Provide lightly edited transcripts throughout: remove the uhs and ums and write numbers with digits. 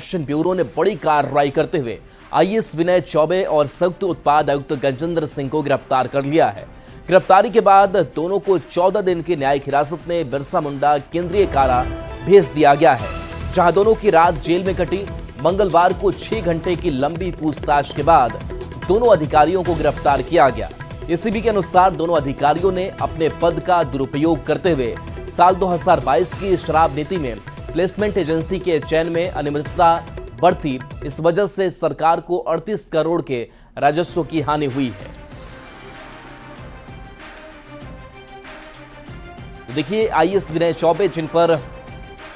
Corruption bureau ने बड़ी कार्रवाई करते हुए आईएएस विनय चौबे और संयुक्त उत्पाद आयुक्त गजेंद्र सिंह को गिरफ्तार कर लिया है। गिरफ्तारी के बाद दोनों को 14 दिन की न्यायिक हिरासत में बिरसा मुंडा केंद्रीय कारा भेज दिया गया है, जहां दोनों की रात जेल में कटी। मंगलवार को 6 घंटे की लंबी पूछताछ के बाद दोनों अधिकारियों को गिरफ्तार किया गया। एसीबी के अनुसार दोनों अधिकारियों ने अपने पद का दुरुपयोग करते हुए साल 2022 की शराब नीति में प्लेसमेंट एजेंसी के चयन में अनियमितता बढ़ती। इस वजह से सरकार को 38 करोड़ के राजस्व की हानि हुई है। देखिए, आईएएस विनय चौबे, जिन पर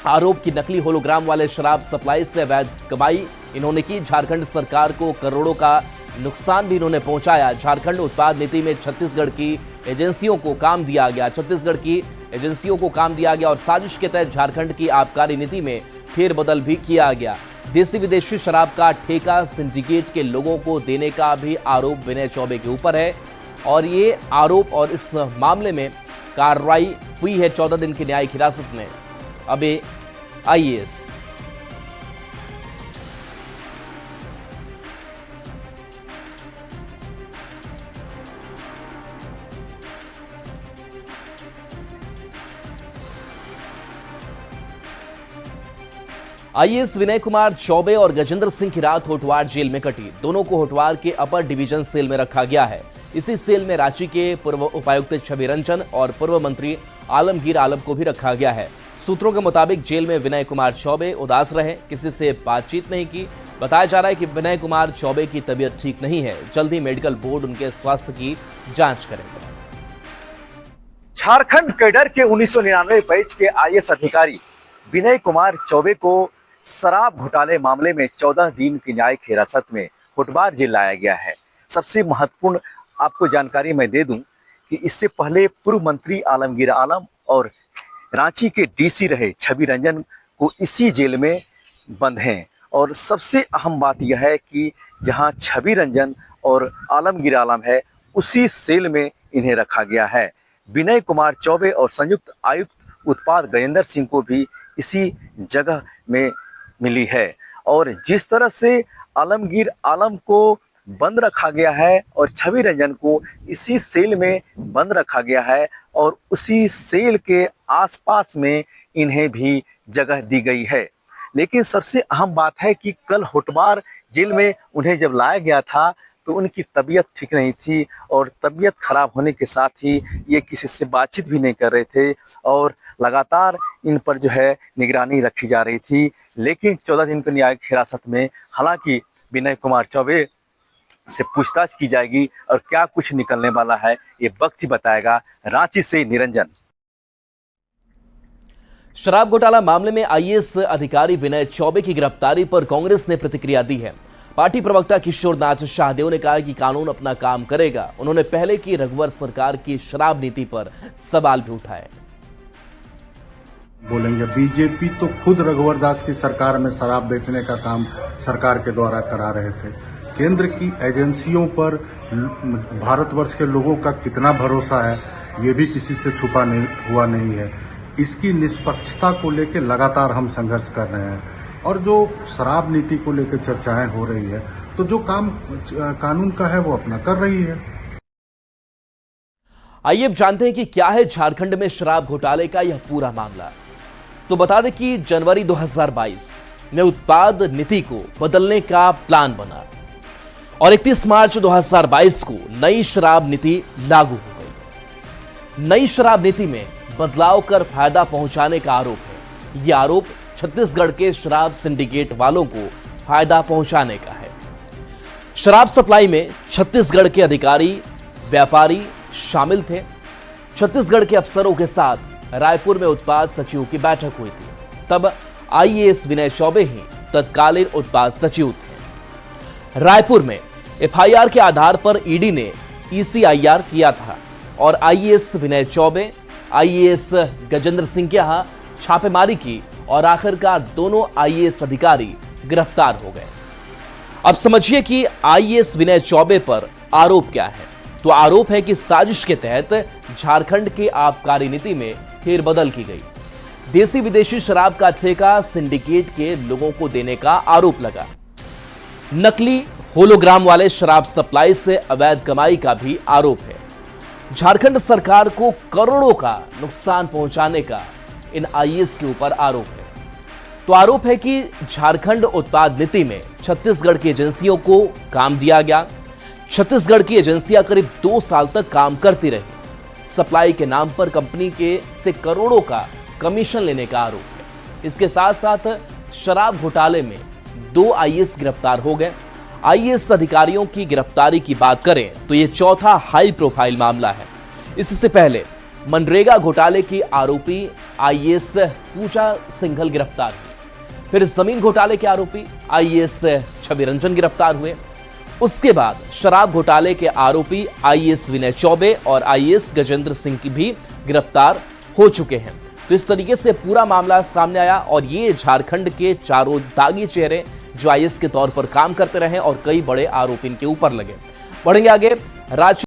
आरोप की नकली होलोग्राम वाले शराब सप्लाई से अवैध कमाई इन्होंने की, झारखंड सरकार को करोड़ों का नुकसान भी इन्होंने पहुंचाया। झारखंड उत्पाद नीति में छत्तीसगढ़ की एजेंसियों को काम दिया गया और साजिश के तहत झारखंड की आबकारी नीति में फेरबदल भी किया गया। देसी विदेशी शराब का ठेका सिंडिकेट के लोगों को देने का भी आरोप विनय चौबे के ऊपर है और ये आरोप और इस मामले में कार्रवाई हुई है 14 दिन की न्यायिक हिरासत में। अब आईएएस विनय कुमार चौबे और गजेंद्र सिंह की रात होटवार जेल में कटी। दोनों को होटवार के अपर डिवीजन सेल में रखा गया है। इसी सेल में रांची के पूर्व उपायुक्त छवि रंजन और पूर्व मंत्री आलमगीर आलम को भी रखा गया है। सूत्रों के मुताबिक जेल में विनय कुमार चौबे उदास रहे, किसी से बातचीत नहीं की। बताया जा रहा है कि विनय कुमार चौबे की तबीयत ठीक नहीं है, जल्द ही मेडिकल बोर्ड उनके स्वास्थ्य की जांच करेगा। झारखंड कैडर के 1999 बैच के आईएएस अधिकारी विनय कुमार चौबे को शराब घोटाले मामले में 14 दिन की न्यायिक हिरासत में होटवार जेल लाया गया है। सबसे महत्वपूर्ण आपको जानकारी मैं दे दूं कि इससे पहले पूर्व मंत्री आलमगीर आलम और रांची के डीसी रहे छवि रंजन को इसी जेल में बंद हैं। और सबसे अहम बात यह है कि जहां छवि रंजन और आलमगीर आलम है, उसी सेल में इन्हें रखा गया है। विनय कुमार चौबे और संयुक्त आयुक्त उत्पाद गजेंद्र सिंह को भी इसी जगह में मिली है। और जिस तरह से आलमगीर आलम को बंद रखा गया है और छवि रंजन को इसी सेल में बंद रखा गया है और उसी सेल के आसपास में इन्हें भी जगह दी गई है। लेकिन सबसे अहम बात है कि कल होटवार जेल में उन्हें जब लाया गया था तो उनकी तबीयत ठीक नहीं थी और तबीयत खराब होने के साथ ही ये किसी से बातचीत भी नहीं कर रहे थे और लगातार इन पर जो है निगरानी रखी जा रही थी। लेकिन 14 दिन की न्यायिक हिरासत में हालांकि विनय कुमार चौबे से पूछताछ की जाएगी और क्या कुछ निकलने वाला है ये वक्त ही बताएगा। रांची से निरंजन। शराब घोटाला मामले में आईएएस अधिकारी विनय चौबे की गिरफ्तारी पर कांग्रेस ने प्रतिक्रिया दी है। पार्टी प्रवक्ता किशोरनाथ शाहदेव ने कहा कि कानून अपना काम करेगा। उन्होंने पहले की रघुवर सरकार की शराब नीति पर सवाल भी उठाए। बोलेंगे बीजेपी तो खुद रघुवर दास की सरकार में शराब बेचने का काम सरकार के द्वारा करा रहे थे। केंद्र की एजेंसियों पर भारतवर्ष के लोगों का कितना भरोसा है ये भी किसी से छुपा नहीं है। इसकी निष्पक्षता को लेकर लगातार हम संघर्ष कर रहे हैं और जो शराब नीति को लेकर चर्चाएं हो रही है तो जो काम कानून का है वो अपना कर रही है। आइए अब जानते हैं कि क्या है झारखंड में शराब घोटाले का यह पूरा मामला। तो बता दें कि जनवरी 2022 में उत्पाद नीति को बदलने का प्लान बना और 31 मार्च 2022 को नई शराब नीति लागू हो गई। नई शराब नीति में बदलाव कर फायदा पहुंचाने का आरोप है। यह आरोप छत्तीसगढ़ के शराब सिंडिकेट वालों को फायदा पहुंचाने का है। शराब सप्लाई में छत्तीसगढ़ के अधिकारी व्यापारी शामिल थे। छत्तीसगढ़ के अफसरों के साथ रायपुर में उत्पाद सचिव की बैठक हुई थी। तब आईएएस विनय चौबे ही तत्कालीन उत्पाद सचिव थे। रायपुर में एफआईआर के आधार पर ईडी ने ईसीआईआर किया था और आईएएस विनय चौबे, आईएएस गजेंद्र सिंह के यहां छापेमारी की और आखिरकार दोनों आईएएस अधिकारी गिरफ्तार हो गए। अब समझिए कि आईएएस विनय चौबे पर आरोप क्या है। तो आरोप है कि साजिश के तहत झारखंड की आबकारी नीति में फेरबदल की गई। देसी विदेशी शराब का ठेका सिंडिकेट के लोगों को देने का आरोप लगा। नकली होलोग्राम वाले शराब सप्लाई से अवैध कमाई का भी आरोप है। झारखंड सरकार को करोड़ों का नुकसान पहुंचाने का इन आईएएस के ऊपर आरोप है। तो आरोप है कि झारखंड उत्पाद नीति में छत्तीसगढ़ की एजेंसियों को काम दिया गया। छत्तीसगढ़ की एजेंसियां करीब 2 साल तक काम करती रही। सप्लाई के नाम पर कंपनी के से करोड़ों का कमीशन लेने का आरोप है। इसके साथ साथ शराब घोटाले में 2 आईएएस गिरफ्तार हो गए। आईएएस अधिकारियों की गिरफ्तारी की बात करें तो यह चौथा हाई प्रोफाइल मामला है। इससे पहले मनरेगा घोटाले की आरोपी आईएएस पूजा सिंघल गिरफ्तार हुई। फिर जमीन घोटाले के आरोपी आईएएस छवि रंजन गिरफ्तार हुए। उसके बाद शराब घोटाले के आरोपी आईएएस विनय चौबे और आईएएस गजेंद्र सिंह की भी गिरफ्तार हो चुके हैं। तो इस तरीके से पूरा मामला सामने आया और ये झारखंड के चारों दागी चेहरे जो आईएएस के तौर पर काम करते रहे और कई बड़े आरोप इनके ऊपर लगे। बढ़ेंगे आगे।